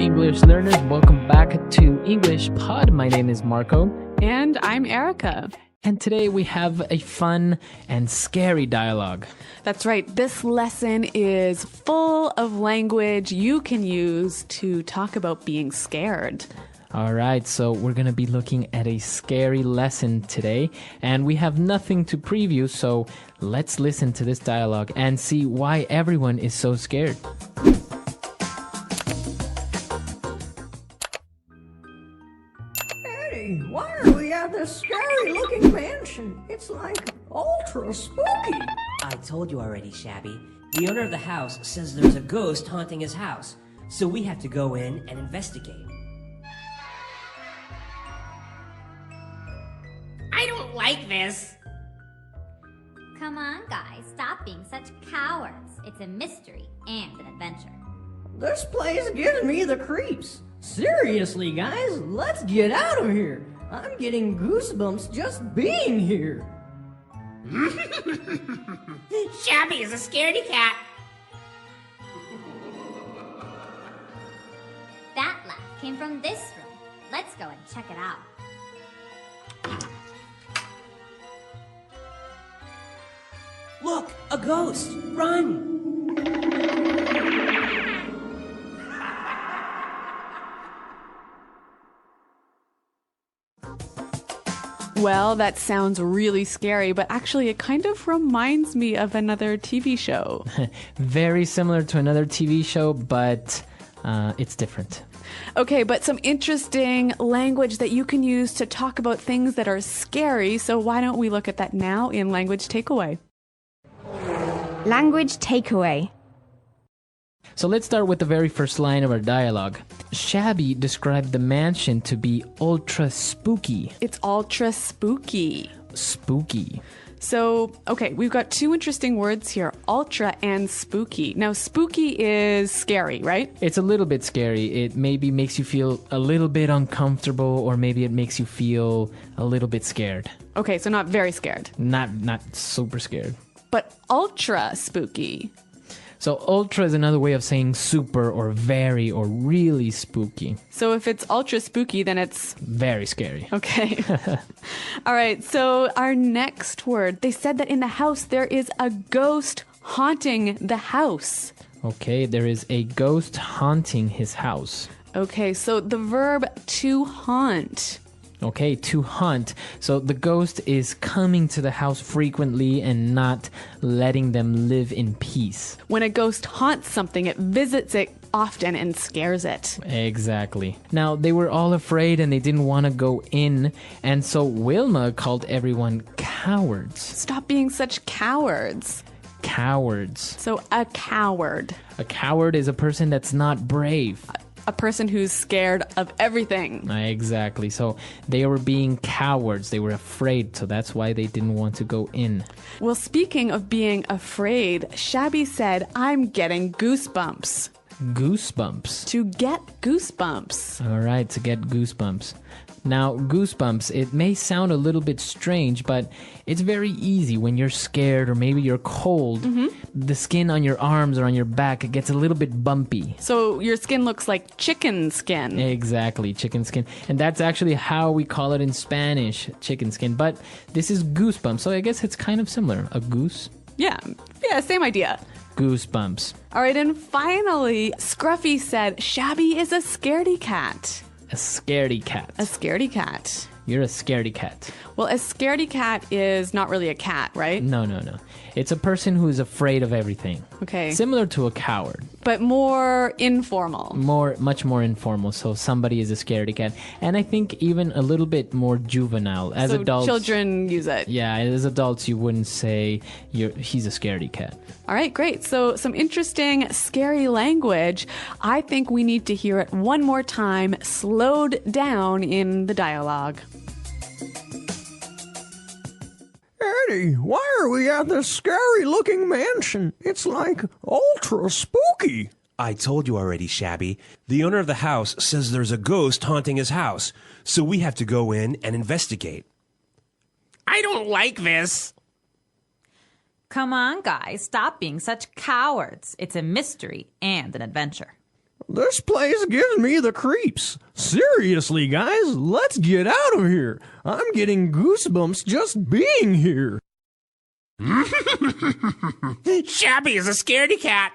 English learners. Welcome back to English Pod. My name is Marco. And I'm Erica. And today we have a fun and scary dialogue. That's right. This lesson is full of language you can use to talk about being scared. All right, so we're going to be looking at a scary lesson today, and we have nothing to preview, so let's listen to this dialogue and see why everyone is so scared. Eddie, why are we at this scary-looking mansion? It's like ultra spooky. I told you already, Shabby. The owner of the house says there's a ghost haunting his house, so we have to go in and investigate. I don't like this. Come on, guys, stop being such cowards. It's a mystery and an adventure. This place gives me the creeps. Seriously, guys, let's get out of here. I'm getting goosebumps just being here. Shabby is a scaredy cat. That laugh came from this room. Let's go and check it out. Look, a ghost! Run! Well, that sounds really scary, but actually it kind of reminds me of another TV show. Very similar to another TV show, but it's different. Okay, but some interesting language that you can use to talk about things that are scary. So why don't we look at that now in Language Takeaway? Language takeaway. So let's start with the very first line of our dialogue. Shabby described the mansion to be ultra spooky. It's ultra spooky. Spooky. So, okay, we've got two interesting words here, ultra and spooky. Now, spooky is scary, right? It's a little bit scary. It maybe makes you feel a little bit uncomfortable, or maybe it makes you feel a little bit scared. Okay, so not very scared. Not super scared. But ultra spooky. So ultra is another way of saying super or very or really spooky. So if it's ultra spooky, then it's very scary. Okay. All right. So our next word, they said that in the house there is a ghost haunting the house. Okay, there is a ghost haunting his house. Okay, so the verb to haunt. Okay, to haunt. So the ghost is coming to the house frequently and not letting them live in peace. When a ghost haunts something, it visits it often and scares it. Exactly. Now, they were all afraid and they didn't want to go in, and so Wilma called everyone cowards. Stop being such cowards. Cowards. So a coward. A coward is a person that's not brave. A person who's scared of everything. Exactly. So they were being cowards. They were afraid. So that's why they didn't want to go in. Well, speaking of being afraid, Shabby said, I'm getting goosebumps. Goosebumps. To get goosebumps. All right, to get goosebumps. Now, goosebumps, it may sound a little bit strange, but it's very easy when you're scared or maybe you're cold. Mm-hmm. The skin on your arms or on your back, it gets a little bit bumpy. So your skin looks like chicken skin. Exactly, chicken skin. And that's actually how we call it in Spanish, chicken skin. But this is goosebumps, so I guess it's kind of similar. A goose? Yeah, same idea. Goosebumps. All right, and finally, Scruffy said, Shabby is a scaredy cat. A scaredy cat. A scaredy cat. You're a scaredy cat. Well, a scaredy cat is not really a cat, right? No. It's a person who is afraid of everything. Okay. Similar to a coward. But more informal. Much more informal. So somebody is a scaredy cat. And I think even a little bit more juvenile. As adults, children use it. Yeah, as adults, you wouldn't say he's a scaredy cat. All right, great. So some interesting, scary language. I think we need to hear it one more time, slowed down in the dialogue. Eddie, why are we at this scary-looking mansion? It's like ultra spooky. I told you already, Shabby. The owner of the house says there's a ghost haunting his house, so we have to go in and investigate. I don't like this. Come on, guys, stop being such cowards. It's a mystery and an adventure. This place gives me the creeps. Seriously, guys, let's get out of here. I'm getting goosebumps just being here. Shabby is a scaredy cat.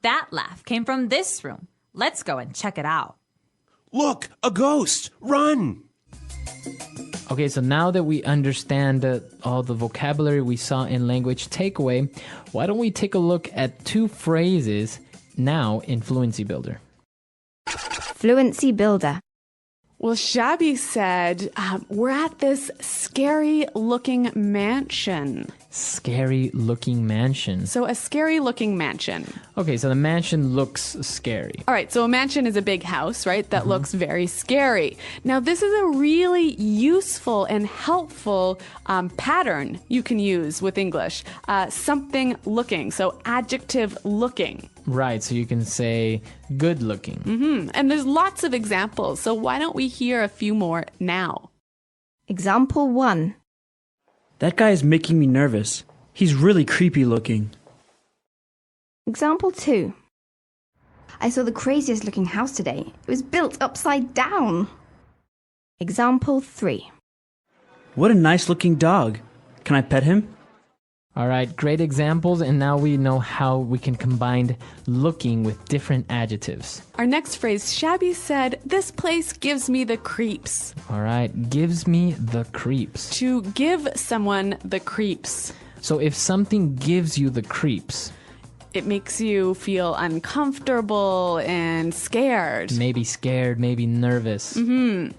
That laugh came from this room. Let's go and check it out. Look, a ghost! Run! Okay, so now that we understand all the vocabulary we saw in language takeaway, why don't we take a look at two phrases now in Fluency Builder? Fluency Builder. Well, Shabby said, we're at this scary-looking mansion. Scary-looking mansion. So a scary-looking mansion. Okay, so the mansion looks scary. All right, so a mansion is a big house, right, that looks very scary. Now, this is a really useful and helpful pattern you can use with English. Something looking, so adjective looking. Right, so you can say good looking. And there's lots of examples, so why don't we hear a few more now? Example 1. That guy is making me nervous. He's really creepy looking. Example 2. I saw the craziest looking house today. It was built upside down. Example 3. What a nice looking dog. Can I pet him? All right, great examples, and now we know how we can combine looking with different adjectives. Our next phrase, Shabby said, this place gives me the creeps. All right, gives me the creeps. To give someone the creeps. So if something gives you the creeps, it makes you feel uncomfortable and scared. Maybe scared, maybe nervous.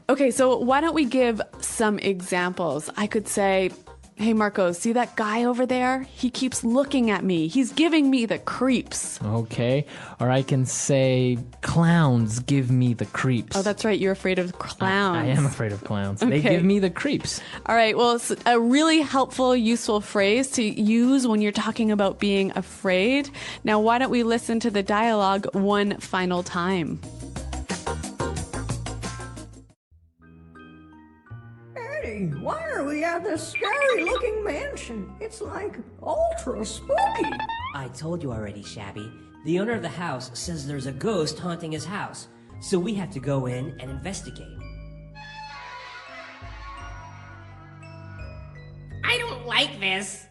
Okay, so why don't we give some examples? I could say, hey, Marco, see that guy over there? He keeps looking at me. He's giving me the creeps. Okay. Or I can say, clowns give me the creeps. Oh, that's right. You're afraid of clowns. I am afraid of clowns. Okay. They give me the creeps. All right. Well, it's a really helpful, useful phrase to use when you're talking about being afraid. Now, why don't we listen to the dialogue one final time? Eddie, why are we at this scary-looking mansion? It's like ultra spooky. I told you already, Shabby. The owner of the house says there's a ghost haunting his house, so we have to go in and investigate. I don't like this.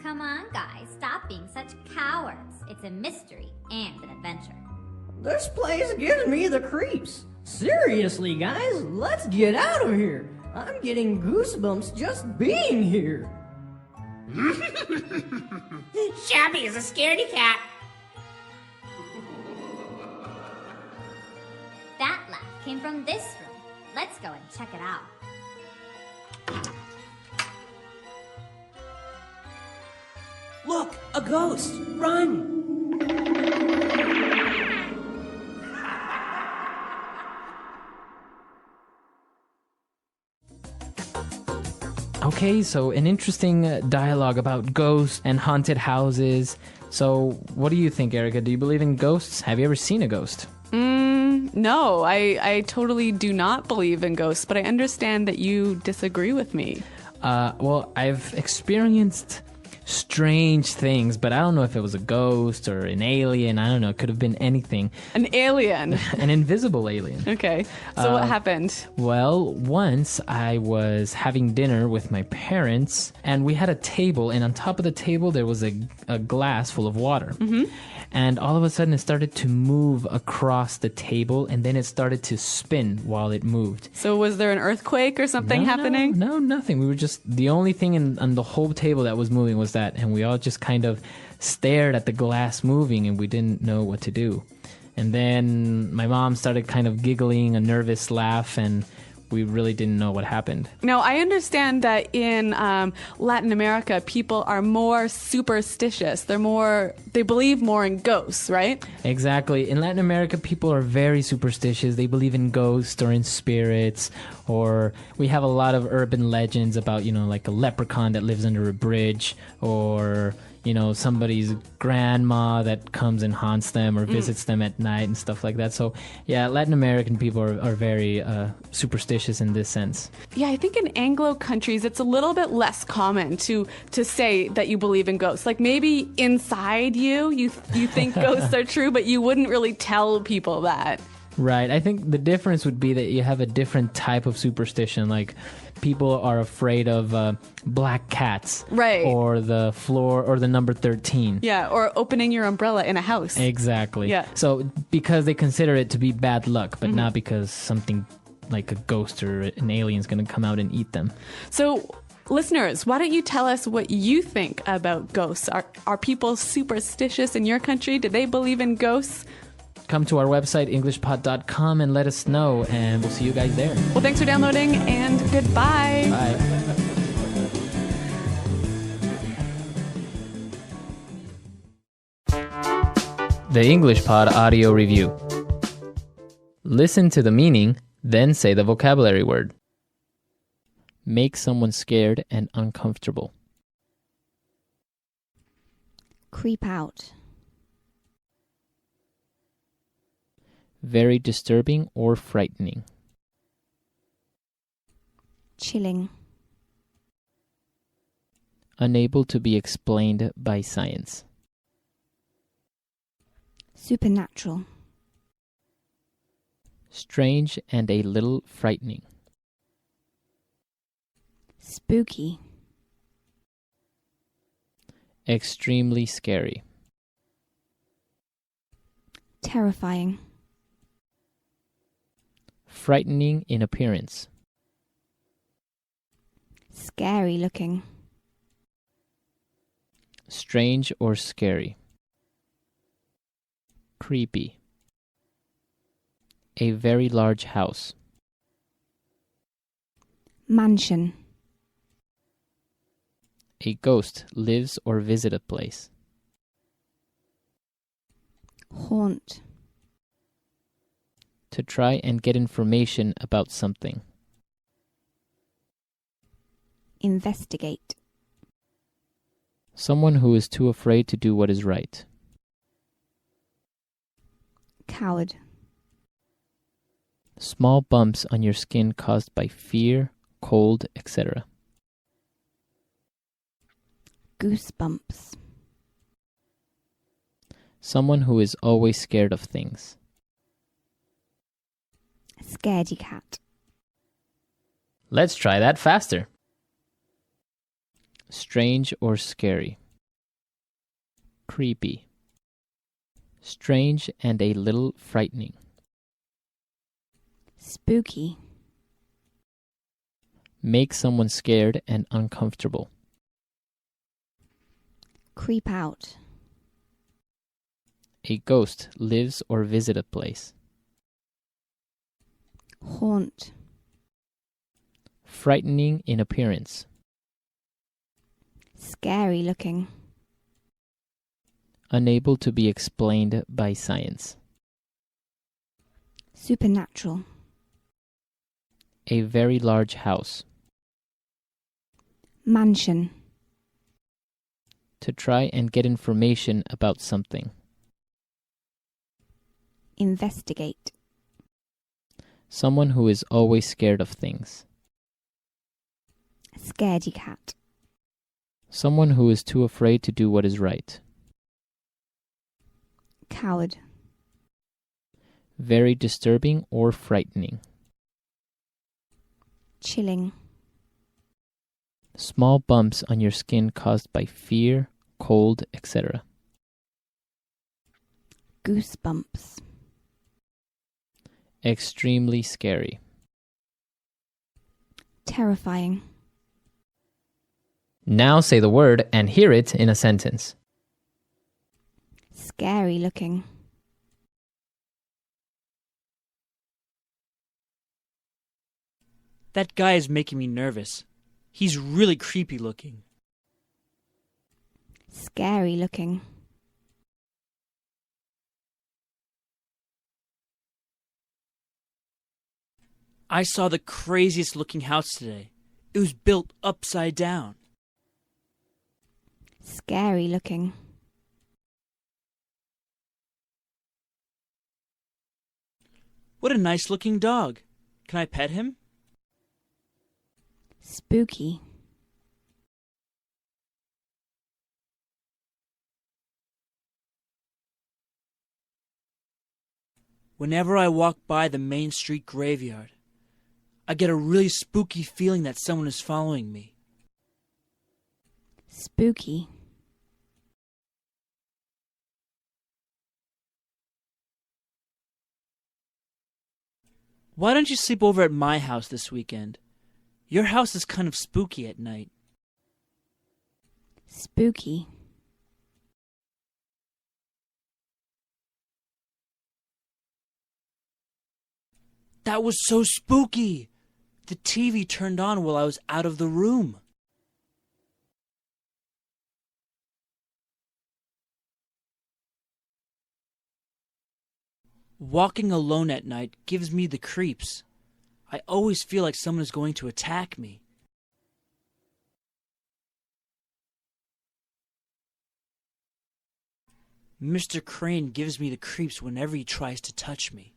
Come on, guys, stop being such cowards. It's a mystery and an adventure. This place gives me the creeps. Seriously, guys, let's get out of here. I'm getting goosebumps just being here. Shabby is a scaredy cat. That laugh came from this room. Let's go and check it out. Look, a ghost! Run! Okay, so an interesting dialogue about ghosts and haunted houses. So what do you think, Erica? Do you believe in ghosts? Have you ever seen a ghost? No, I totally do not believe in ghosts, but I understand that you disagree with me. Well, I've experienced strange things, but I don't know if it was a ghost or an alien. I don't know. It could have been anything. An alien? An invisible alien. Okay. So what happened? Well, once I was having dinner with my parents, and we had a table, and on top of the table there was a glass full of water. And all of a sudden it started to move across the table, and then it started to spin while it moved. So was there an earthquake or something happening? No, nothing. We were just, the only thing on the whole table that was moving was that, and we all just kind of stared at the glass moving, and we didn't know what to do. And then my mom started kind of giggling, a nervous laugh, and we really didn't know what happened. Now, I understand that in Latin America, people are more superstitious. They believe more in ghosts, right? Exactly. In Latin America, people are very superstitious. They believe in ghosts or in spirits, or we have a lot of urban legends about, like a leprechaun that lives under a bridge, or somebody's grandma that comes and haunts them or visits them at night and stuff like that. So yeah, Latin American people are very superstitious in this sense. Yeah, I think in Anglo countries it's a little bit less common to say that you believe in ghosts. Like maybe inside you think ghosts are true, but you wouldn't really tell people that. Right. I think the difference would be that you have a different type of superstition. Like people are afraid of black cats. Right. Or the floor or the number 13. Yeah, or opening your umbrella in a house. Exactly. Yeah. So because they consider it to be bad luck, but not because something like a ghost or an alien is going to come out and eat them. So listeners, why don't you tell us what you think about ghosts? Are people superstitious in your country? Do they believe in ghosts? Come to our website, englishpod.com, and let us know, and we'll see you guys there. Well, thanks for downloading, and goodbye. Bye. The English Pod Audio Review. Listen to the meaning, then say the vocabulary word. Make someone scared and uncomfortable. Creep out. Very disturbing or frightening. Chilling. Unable to be explained by science. Supernatural. Strange and a little frightening. Spooky. Extremely scary. Terrifying. Frightening in appearance. Scary looking. Strange or scary. Creepy. A very large house. Mansion. A ghost lives or visits a place. Haunt. To try and get information about something. Investigate. Someone who is too afraid to do what is right. Coward. Small bumps on your skin caused by fear, cold, etc. Goosebumps. Someone who is always scared of things. Scaredy cat. Let's try that faster. Strange or scary. Creepy. Strange and a little frightening. Spooky. Make someone scared and uncomfortable. Creep out. A ghost lives or visits a place. Haunt. Frightening in appearance. Scary looking. Unable to be explained by science. Supernatural. A very large house. Mansion. To try and get information about something. Investigate. Someone who is always scared of things. Scaredy cat. Someone who is too afraid to do what is right. Coward. Very disturbing or frightening. Chilling. Small bumps on your skin caused by fear, cold, etc. Goosebumps. Extremely scary. Terrifying. Now say the word and hear it in a sentence. Scary looking. That guy is making me nervous. He's really creepy looking. Scary looking. I saw the craziest looking house today. It was built upside down. Scary looking. What a nice looking dog. Can I pet him? Spooky. Whenever I walk by the Main Street graveyard, I get a really spooky feeling that someone is following me. Spooky. Why don't you sleep over at my house this weekend? Your house is kind of spooky at night. Spooky. That was so spooky! The TV turned on while I was out of the room. Walking alone at night gives me the creeps. I always feel like someone is going to attack me. Mr. Crane gives me the creeps whenever he tries to touch me.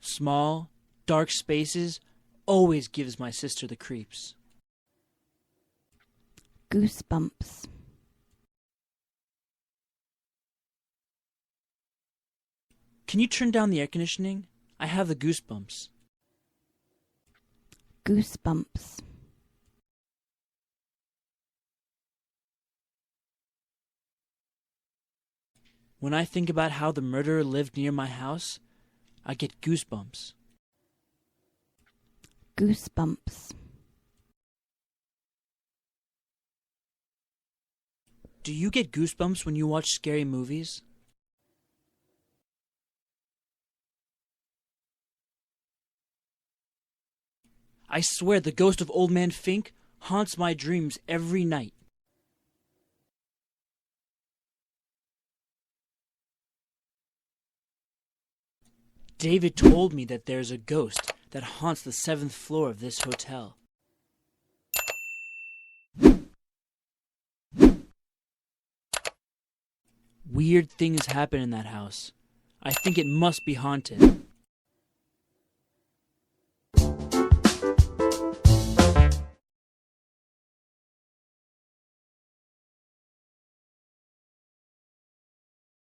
Small, dark spaces always gives my sister the creeps. Goosebumps. Can you turn down the air conditioning? I have the goosebumps. Goosebumps. When I think about how the murderer lived near my house, I get goosebumps. Goosebumps. Do you get goosebumps when you watch scary movies? I swear the ghost of Old Man Fink haunts my dreams every night. David told me that there's a ghost that haunts the 7th floor of this hotel. Weird things happen in that house. I think it must be haunted.